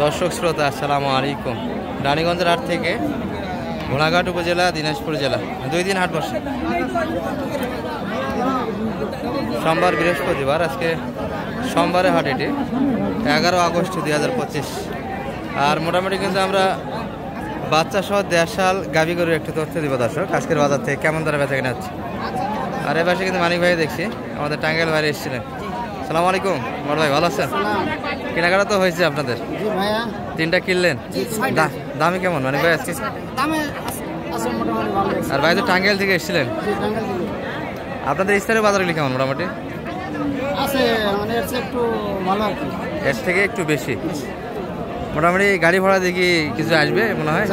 দর্শক শ্রোতা আসসালামু আলাইকুম। রানীগঞ্জের হাট থেকে ঘোড়াঘাট উপজেলা দিনাজপুর জেলা 2 দিন হাট বসে, সোমবার বৃহস্পতিবার। আজকে সোমবারে হাট, এটি 11 আগস্ট 2025। আর মোটামুটি কিন্তু আমরা বাচ্চা সহ দেশাল গাভী গরুর একটু তথ্য দিব দর্শক, আজকের বাজার থেকে কেমন দরে বেচা কেনা হচ্ছে। আর এ পাশে কিন্তু মানিক ভাই দেখছি, আমাদের টাঙ্গাইল বাইরে এসেছিলেন। সালাম আলাইকুম বড় ভাই, ভালো আছেন? কেনাকাটা তো হয়েছে আপনাদের? তিনটা কিনলেন, দামে কেমন মানিক ভাই আজকে? আর ভাই তো টাঙ্গাইল থেকে এসেছিলেন, আপনাদের স্থানীয় বাজারগুলি কেমন মোটামুটি? এর থেকে একটু বেশি মোটামুটি। গাড়ি ভাড়া দেখি কিছু আসবে মনে হয়,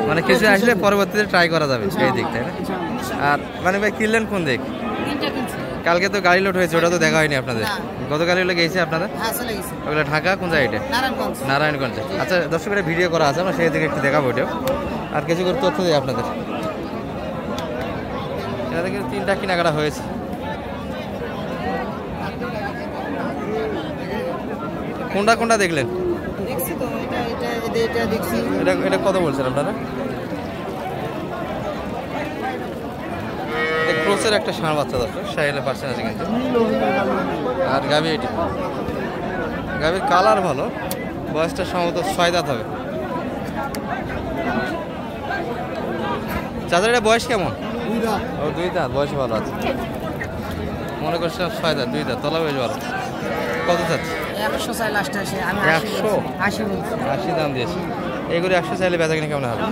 মানে কিছু আসলে পরবর্তীতে ট্রাই করা যাবে এই দিক, তাই না? আর মানে ভাই কিনলেন কোন দিক? কালকে তো গাড়ি লোড হয়েছে, ওটা তো দেখা হয়নি আপনাদের। গতকাল ওগুলো গেছে আপনাদের? ওগুলো ঢাকা কোন জায়গাটা? নারায়ণগঞ্জে। আচ্ছা দর্শকের ভিডিও করা আছে, আমরা সেই দিকে একটু দেখাবো ওটাও। আর কিছু করে তথ্য দিই আপনাদের। এখানে কিন্তু 3টা কেনাকাটা হয়েছে। কোনটা কোনটা দেখলেন? এটা কত বলছেন আপনারা? ক্রোসের একটা ষাঁড় বাচ্চা দর্শক, 60% আছে কিন্তু। আর গাভী, এটি গাভীর কালার ভালো, বয়সটা সম্ভবত 6 দাঁত হবে। চাচার এটা বয়স কেমন? 2 দাঁত, বয়স ভালো আছে। মনে করছিলাম 6 দাঁত, 2 দাঁত, তলা বেশ ভালো। কত চাচ্ছে? 180 দাম দিয়েছে। এইগুলো 100 চাইলে বেচা কিনা কেমন হবে?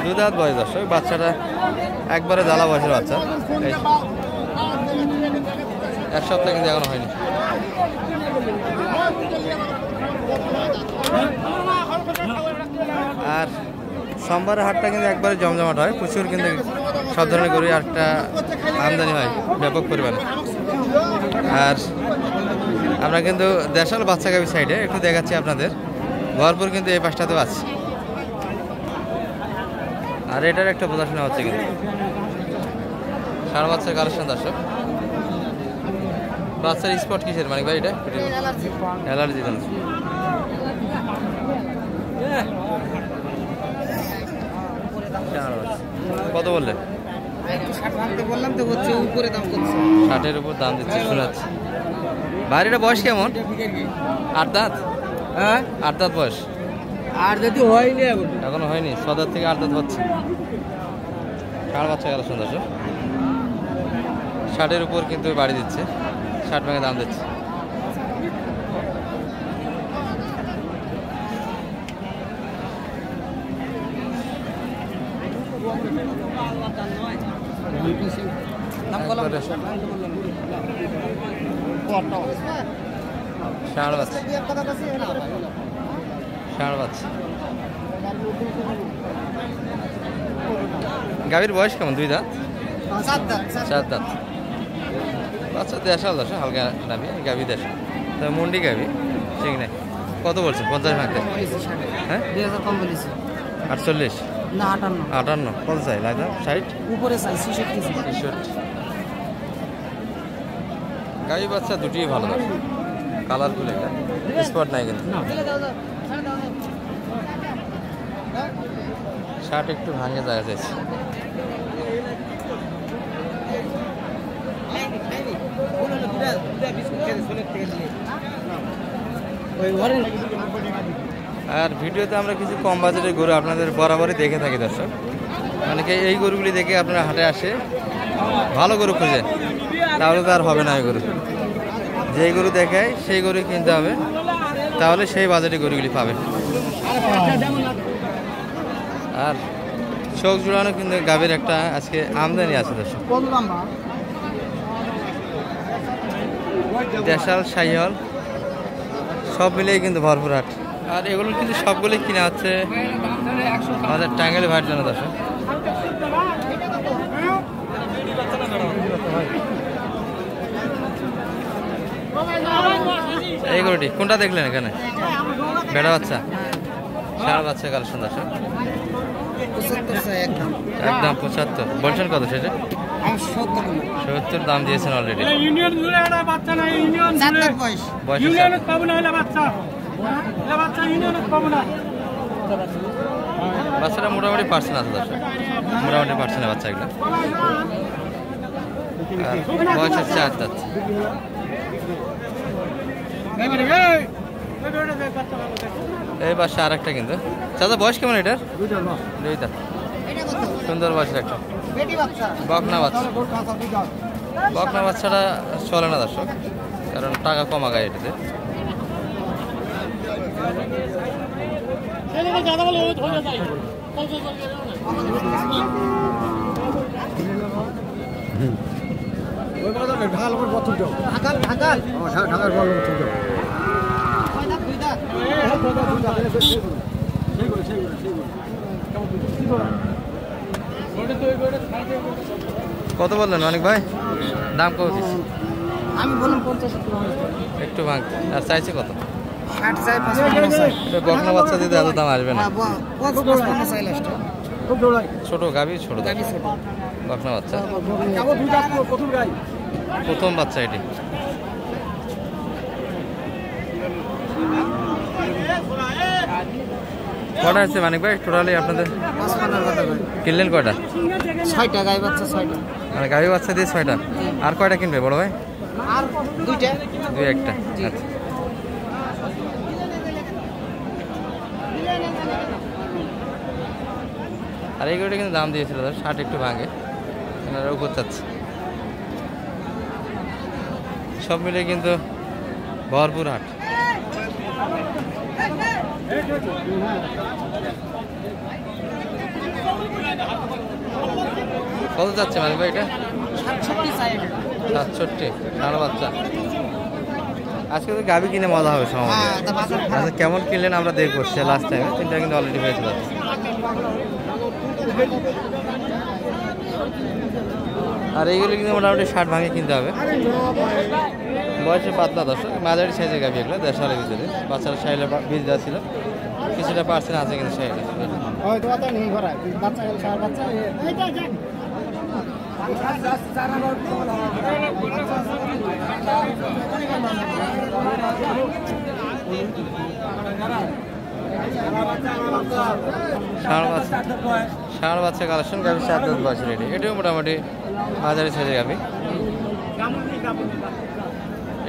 2 দাঁত বয়স দর্শক, বাচ্চাটা একবারে জ্বালা বয়সের বাচ্চা। 1 সপ্তাহ কিন্তু এখনো হয়নি। আর সোমবারের হাটটা কিন্তু একবারে জমজমাট হয়, প্রচুর কিন্তু সব ধরনের গরু একটা আমদানি হয় ব্যাপক পরিমাণে। আর আমরা কিন্তু দেশাল বাচ্চা গাভী সাইডে একটু দেখাচ্ছি আপনাদের, ভরপুর কিন্তু এই পাশটাতেও আছে। আর এটার একটা প্রদর্শন হচ্ছে কিন্তু ষাঁড় বাচ্চার কালেকশন দর্শক। বাচ্চার স্পট কিসের মানিক ভাই? এটা অ্যালার্জি জানো? কত বললেন? 60-এর উপর দাম দিচ্ছে শোনাচ্ছে। বাইরেটা বয়স কেমন? 8 দাঁত? হ্যাঁ 8 দাঁত বয়স। 8 দাঁতই হয়নি এখনো হয়নি, 6 দাঁত থেকে 8 দাঁত হচ্ছে। ষাঁড় বাচ্চা গেল সুন্দর, 60-এর উপর কিন্তু বাড়ি দিচ্ছে, 60 ভাঙে দাম দিচ্ছে। ষাঁড় বাচ্চা, ষাঁড় বাচ্চা। গাভীর বয়স কেমন? 2 দাঁত? 4 দাঁত। বাচ্চা দেশাল দশ, হালকা নাবি গাভী দেশাল, তবে মন্ডি গাভী ঠিক নাই। কত বলছেন? 50 ভাঙতে? হ্যাঁ 48 না 58। কত চাই লাইদা? 60 উপরে চাই, 66। গাভী বাচ্চা দুটিই ভালো, কালারফুল, একটা স্পট নাই কিন্তু। 60 একটু ভাঙে যায় যাচ্ছে। আর ভিডিওতে আমরা কিছু কম বাজেটের গরু আপনাদের বরাবরই দেখে থাকি দর্শক। অনেকে এই গরুগুলি দেখে আপনারা হাটে আসে, ভালো গরু খুঁজেন, তাহলে তো আর হবে না। এই গরু যেই গরু দেখায় সেই গরু কিনতে হবে, তাহলে সেই বাজেটে গরুগুলি পাবেন। আর চোখ জোড়ানো কিন্তু গাভীর একটা আজকে আমদানি আছে দর্শক। দেশাল শাহিওয়াল সব মিলেই কিন্তু ভরপুর হাট। আর এগুলো কিন্তু সবগুলোই কিনা হচ্ছে আমাদের টাঙ্গাইল ভাইয়ের জন্য দর্শক। এই গরুটি কোনটা দেখলেন এখানে? বেড়া বাচ্চা, ষাঁড় বাচ্চা কালেকশন দর্শক। একদম 75 বলছেন কত সেটা? 70 দাম দিয়েছেন অলরেডি। বাচ্চাটা মোটামুটি পার্সেন্ট আছে দর্শক, মোটামুটি পার্সেন্ট বাচ্চা এগুলো। আর বয়স হচ্ছে 4 দাঁত। এই পাশে আর একটা কিন্তু চাচা বয়স কেমন এটার? 2 দাঁত। সুন্দর বয়সের একটা বকনা বাচ্চা। বকনা বাচ্চাটা চলে না দর্শক, কারণ টাকা কমা গায়ে এটাতে। কত বললেন অনেক ভাই? দাম কত দিচ্ছি? আমি বললাম 50 একটু ভাঙ। আর চাইছে কত? 60 চাই 55 চাই। এটা বকনা বাচ্চা দিতে এত দাম আসবে না। 55 চাই লাস্ট। ছোট গাবি, ছোট গাবি ছোট। বকনা বাচ্চা, কাবো দুই দাঁত প্রথম গাই। প্রথম বাচ্চা এটি। কটা আছে মানিক ভাই টোটালি আপনাদের? 55 কথা ভাই। কিনলেন কয়টা? 6টা গাই বাচ্চা 6টা। মানে গাবি বাচ্চা দিয়ে 6টা। আর কয়টা কিনবে বড় ভাই? আর দুইটা। দুই একটা। আচ্ছা। আর এইগুলোটা কিন্তু দাম দিয়েছিল 60 একটু ভাঙে, এনারা উপর চাচ্ছে। সব মিলে কিন্তু ভরপুর হাট। কত যাচ্ছে মানে ভাই এটা? 67 চাই। 67 সারা বাচ্চা। আজকে তো গাবি কিনে মজা হবে সমাজে। আচ্ছা কেমন কিনলেন আমরা দেখবো সে লাস্ট টাইমে। 3টা কিন্তু অলরেডি হয়েছে যাচ্ছে। আর এইগুলো কিন্তু মোটামুটি 60 ভাঙে কিনতে হবে। বয়সে পাতলা দর্শক, মাঝারি সাইজের গাবি এগুলো, 1.5 সালের ভিতরে। বাচ্চারা সাইলে বীজ দেওয়া ছিল, কিছুটা পার্সেন্ট আছে কিন্তু সাইলে। ষাঁড় বাচ্চা কালেকশন, গাভি 7 দাঁত বয়স রেডি। এটাও মোটামুটি মাঝারি সাইজের গাভি।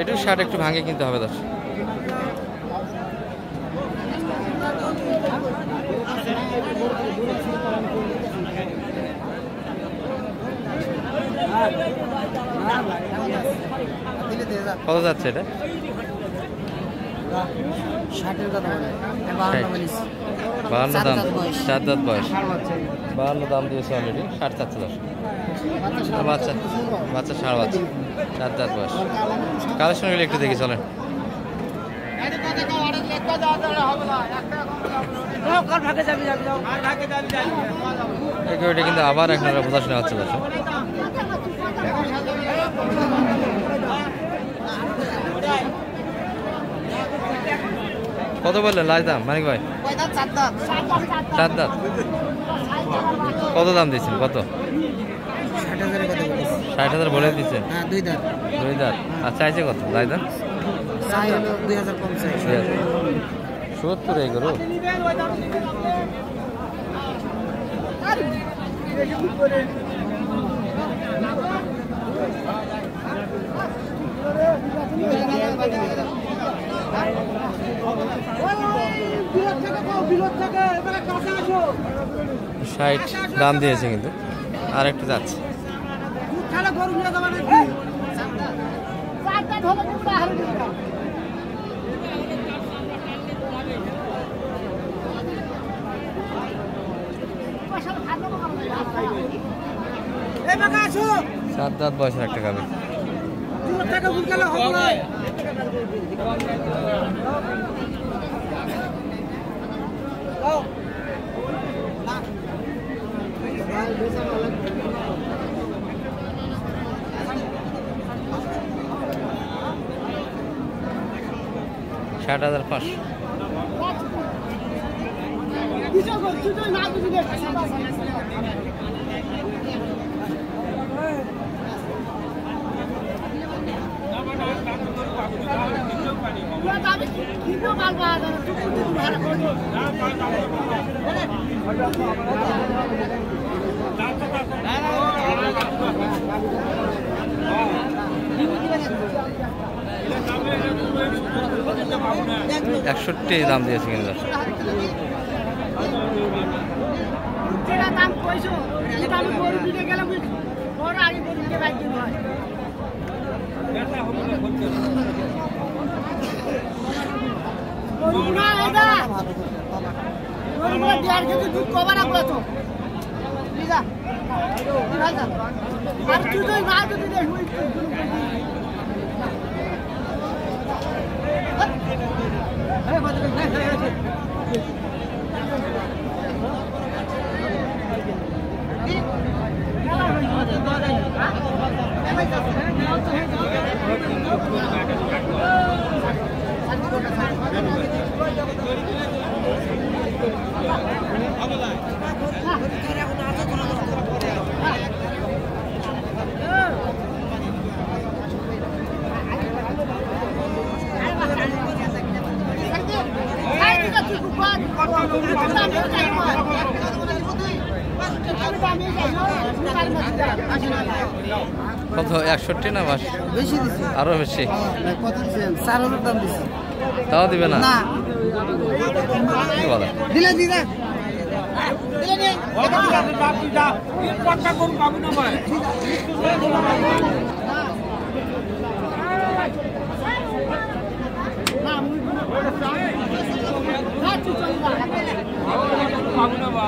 এটাও 60 একটু ভাঙে কিনতে হবে দর্শক। কত যাচ্ছে এটা? 60 কথা বলে। 52 দাম, 4 দাঁত বয়স। 52 দাম দিয়েছে অলরেডি। 60 চাচ্ছে দর্শক। বাচ্চা বাচ্চা ষাঁড় বাচ্চা, 4 দাঁত বয়স। কালেকশনগুলো একটু দেখি চলেন। এটা কিন্তু আবার আপনারা বোঝাশোনা হচ্ছে দর্শক। কত বললেন লাজ দাম মানিক ভাই? 4 দাঁত। কত দাম দিচ্ছেন? কত? 60,000 বলে দিচ্ছেন? 2 দাঁত। 2 দাঁত। আর চাইছে কত লাজ দাম? চাই হলো 2050। 70 এই করো। ষাট দাম দিয়েছে কিন্তু আর একটু যাচ্ছে। সাত দাঁত বয়সের একটা গাভী। ষাট 60,500। একষট্টি দাম দিয়েছে কিন্তু কত 61 না বাস বেশি দিছি আরো বেশি কত দিছেন 4000 দাম দিছি তাও দিবে না না কি বলে দিলে দিদা দিলে নে যা এই পটকা কোন পাবো না ভাই না মুই না তুই চল না পাবো না বা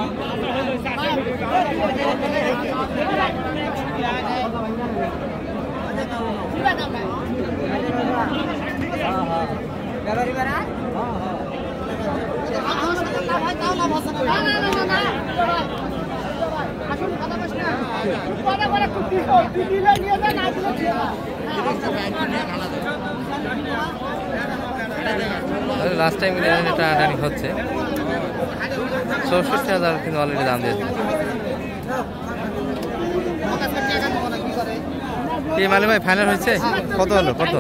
লাস্ট টাইম টানাটানি হচ্ছে ৬৪,০০০ কিন্তু অলরেডি দাম দিয়েছে কি মালি ভাই ফাইনাল হয়েছে কত হলো কত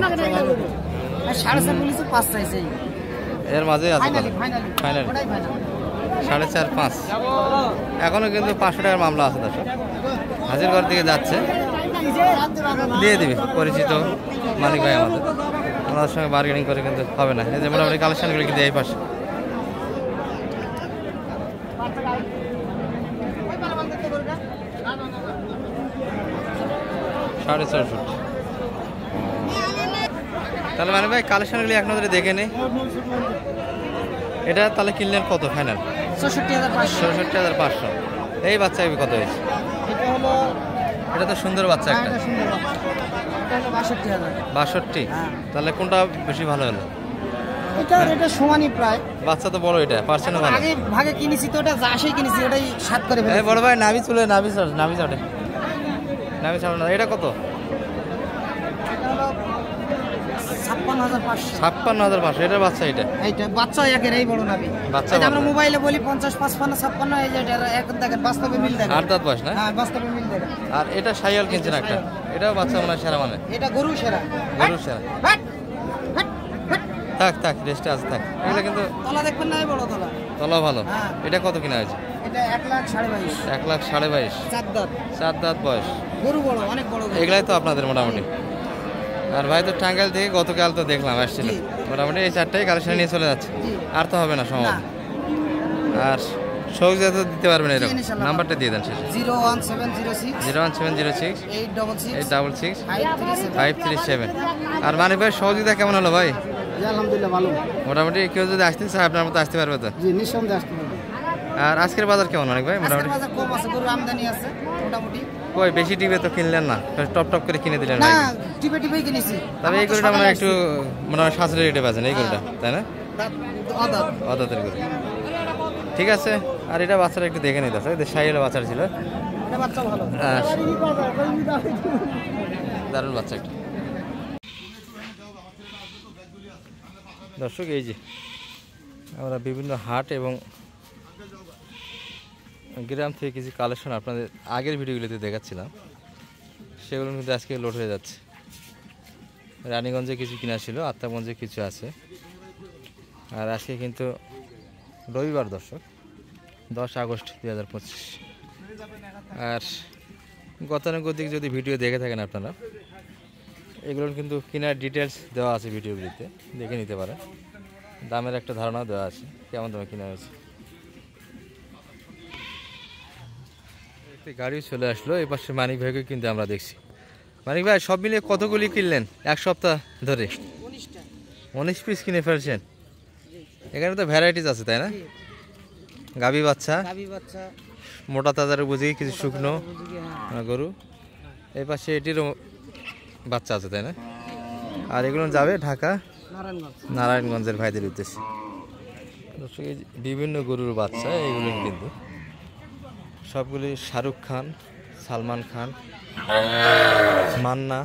4.5 5 চাইছে এর মাঝে আছে ফাইনাল 4.5 5 এখনো কিন্তু 500 টাকার মামলা আছে দর্শক হাজির ঘর দিকে যাচ্ছে দিয়ে দিবে পরিচিত মালিক ভাই আমাদের ওনার সঙ্গে বার্গেনিং করে কিন্তু হবে না এই যে মোটামুটি কালেকশনগুলো কিন্তু এই পাশে সাড়ে 400 তাহলে মানে ভাই কালেকশনগুলি এক নজরে দেখে নেই এটা তাহলে কিনলেন কত ফাইনাল ৬৪,৫০০ এই বাচ্চা কত হয়েছে এটা তো সুন্দর বাচ্চা একটা ৬২ তাহলে কোনটা বেশি ভালো হলো এটা সমানই প্রায় বাচ্চা তো বড় এটা পার্সেন্ট ভালো আগে ভাগে কিনেছি তো ওটা যাশেই কিনেছি ওটাই সাত করে ফেলেছি বড় ভাই নাভি চলে নাভি চড়ে এটা কত ৫৬,৫০০ এটা বাচ্চা এইটা বাচ্চা একের এই বড় নাভি বাচ্চা আমরা মোবাইলে বলি ৫০ ৫৫ ৫৬ এই যে এটা এখন দেখেন বাস্তবে মিল দেখেন ৮ দাঁত বয়স না হ্যাঁ বাস্তবে মিল দেখেন আর এটা শাইয়াল কিনছেন একটা এটাও বাচ্চা মনে হয় সেরা মানে এটা গরু সেরা থাক রেস্টে আছে থাক এগুলো কিন্তু তলা দেখবেন না বড় তলা ভালো এটা কত কিনা হয়েছে এটা 1,22,500 1,22,500 চার দাঁত বয়স গরু বড় অনেক বড় এগুলাই তো আপনাদের মোটামুটি আর ভাই তো টাঙ্গাইল থেকে গতকাল তো দেখলাম আসছিল মোটামুটি এই চারটাই কালেকশন নিয়ে চলে যাচ্ছে আর তো হবে না সম্ভব আর সহজে তো দিতে পারবেন এরকম নাম্বারটা দিয়ে দেন শেষে 01706 866 537 আর মানে ভাই সহযোগিতা কেমন হলো ভাই আলহামদুলিল্লাহ ভালো মোটামুটি কেউ যদি আসতে চায় আপনার মতো আসতে পারবে তো জি নিঃসন্দেহে আসতে পারবে আর আজকের বাজার কেমন অনেক ভাই মোটামুটি বাজার কম আছে গরু আমদানি আছে মোটামুটি কই বেশি টিপে তো কিনলেন না টপ করে কিনে দিলেন না টিপে কিনেছি তবে এই গরুটা মানে একটু মনে হয় সাশ্রয়ী রেটে পাচ্ছেন এই গরুটা তাই না অদাতের গরু ঠিক আছে আর এটা বাচ্চাটা একটু দেখে নিতে হবে শাইল বাচ্চা ছিল দারুণ বাচ্চা একটা দর্শক এই যে আমরা বিভিন্ন হাট এবং গ্রাম থেকে কিছু কালেকশন আপনাদের আগের ভিডিওগুলোতে দেখাচ্ছিলাম সেগুলো কিন্তু আজকে লোড হয়ে যাচ্ছে রানীগঞ্জে কিছু কিনা ছিল আত্মাগঞ্জে কিছু আছে আর আজকে কিন্তু রবিবার দর্শক, 10 আগস্ট 2025। আর গতানুগতিক যদি ভিডিও দেখে থাকেন আপনারা, এগুলোর কিন্তু কেনার ডিটেলস দেওয়া আছে ভিডিওগুলিতে, দেখে নিতে পারেন। দামের একটা ধারণা দেওয়া আছে কেমন দামে কেনা হয়েছে। একটি গাড়ি চলে আসলো, এই পাশে মানিক ভাইকে কিন্তু আমরা দেখছি। মানিক ভাই, সব মিলিয়ে কতগুলি কিনলেন এক সপ্তাহ ধরে? 19 পিস কিনে ফেলছেন। এখানে তো ভ্যারাইটিস আছে তাই না? গাভী বাচ্চা, মোটা তাজার বুঝি, কিছু শুকনো গরু। এই পাশে এটিরও বাচ্চা আছে তাই না? আর এগুলো যাবে ঢাকা নারায়ণগঞ্জের ভাইদের উদ্দেশ্যে। বিভিন্ন গরুর বাচ্চা এগুলো কিন্তু সবগুলি শাহরুখ খান, সালমান খান, মান্না,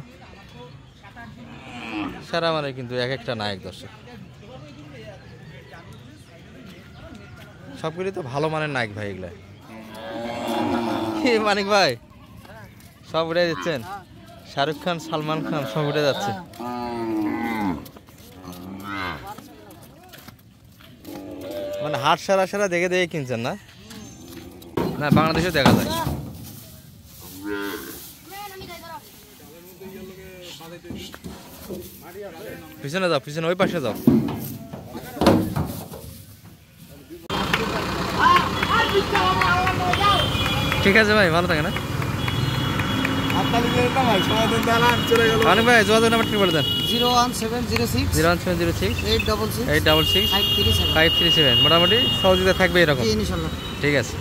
সারা মানে কিন্তু এক একটা নায়ক দর্শক। সবগুলি তো ভালো মানের নায়ক ভাই এগুলা। মানিক ভাই সব উঠে দিচ্ছেন? শাহরুখ খান, সালমান খান সব উঠে যাচ্ছে। মানে হাট সারা সারা দেখে দেখে কিনছেন না? না, বাংলাদেশেও দেখা যায়। পিছনে যাও, পিছনে ওই পাশে যাও। ঠিক আছে ভাই, ভালো থাকে না? অনেক ভাই যোগাযোগ নাম্বার ঠিক বলে দেন। 01706 866 537। মোটামুটি সহযোগিতা থাকবে এরকম। ঠিক আছে।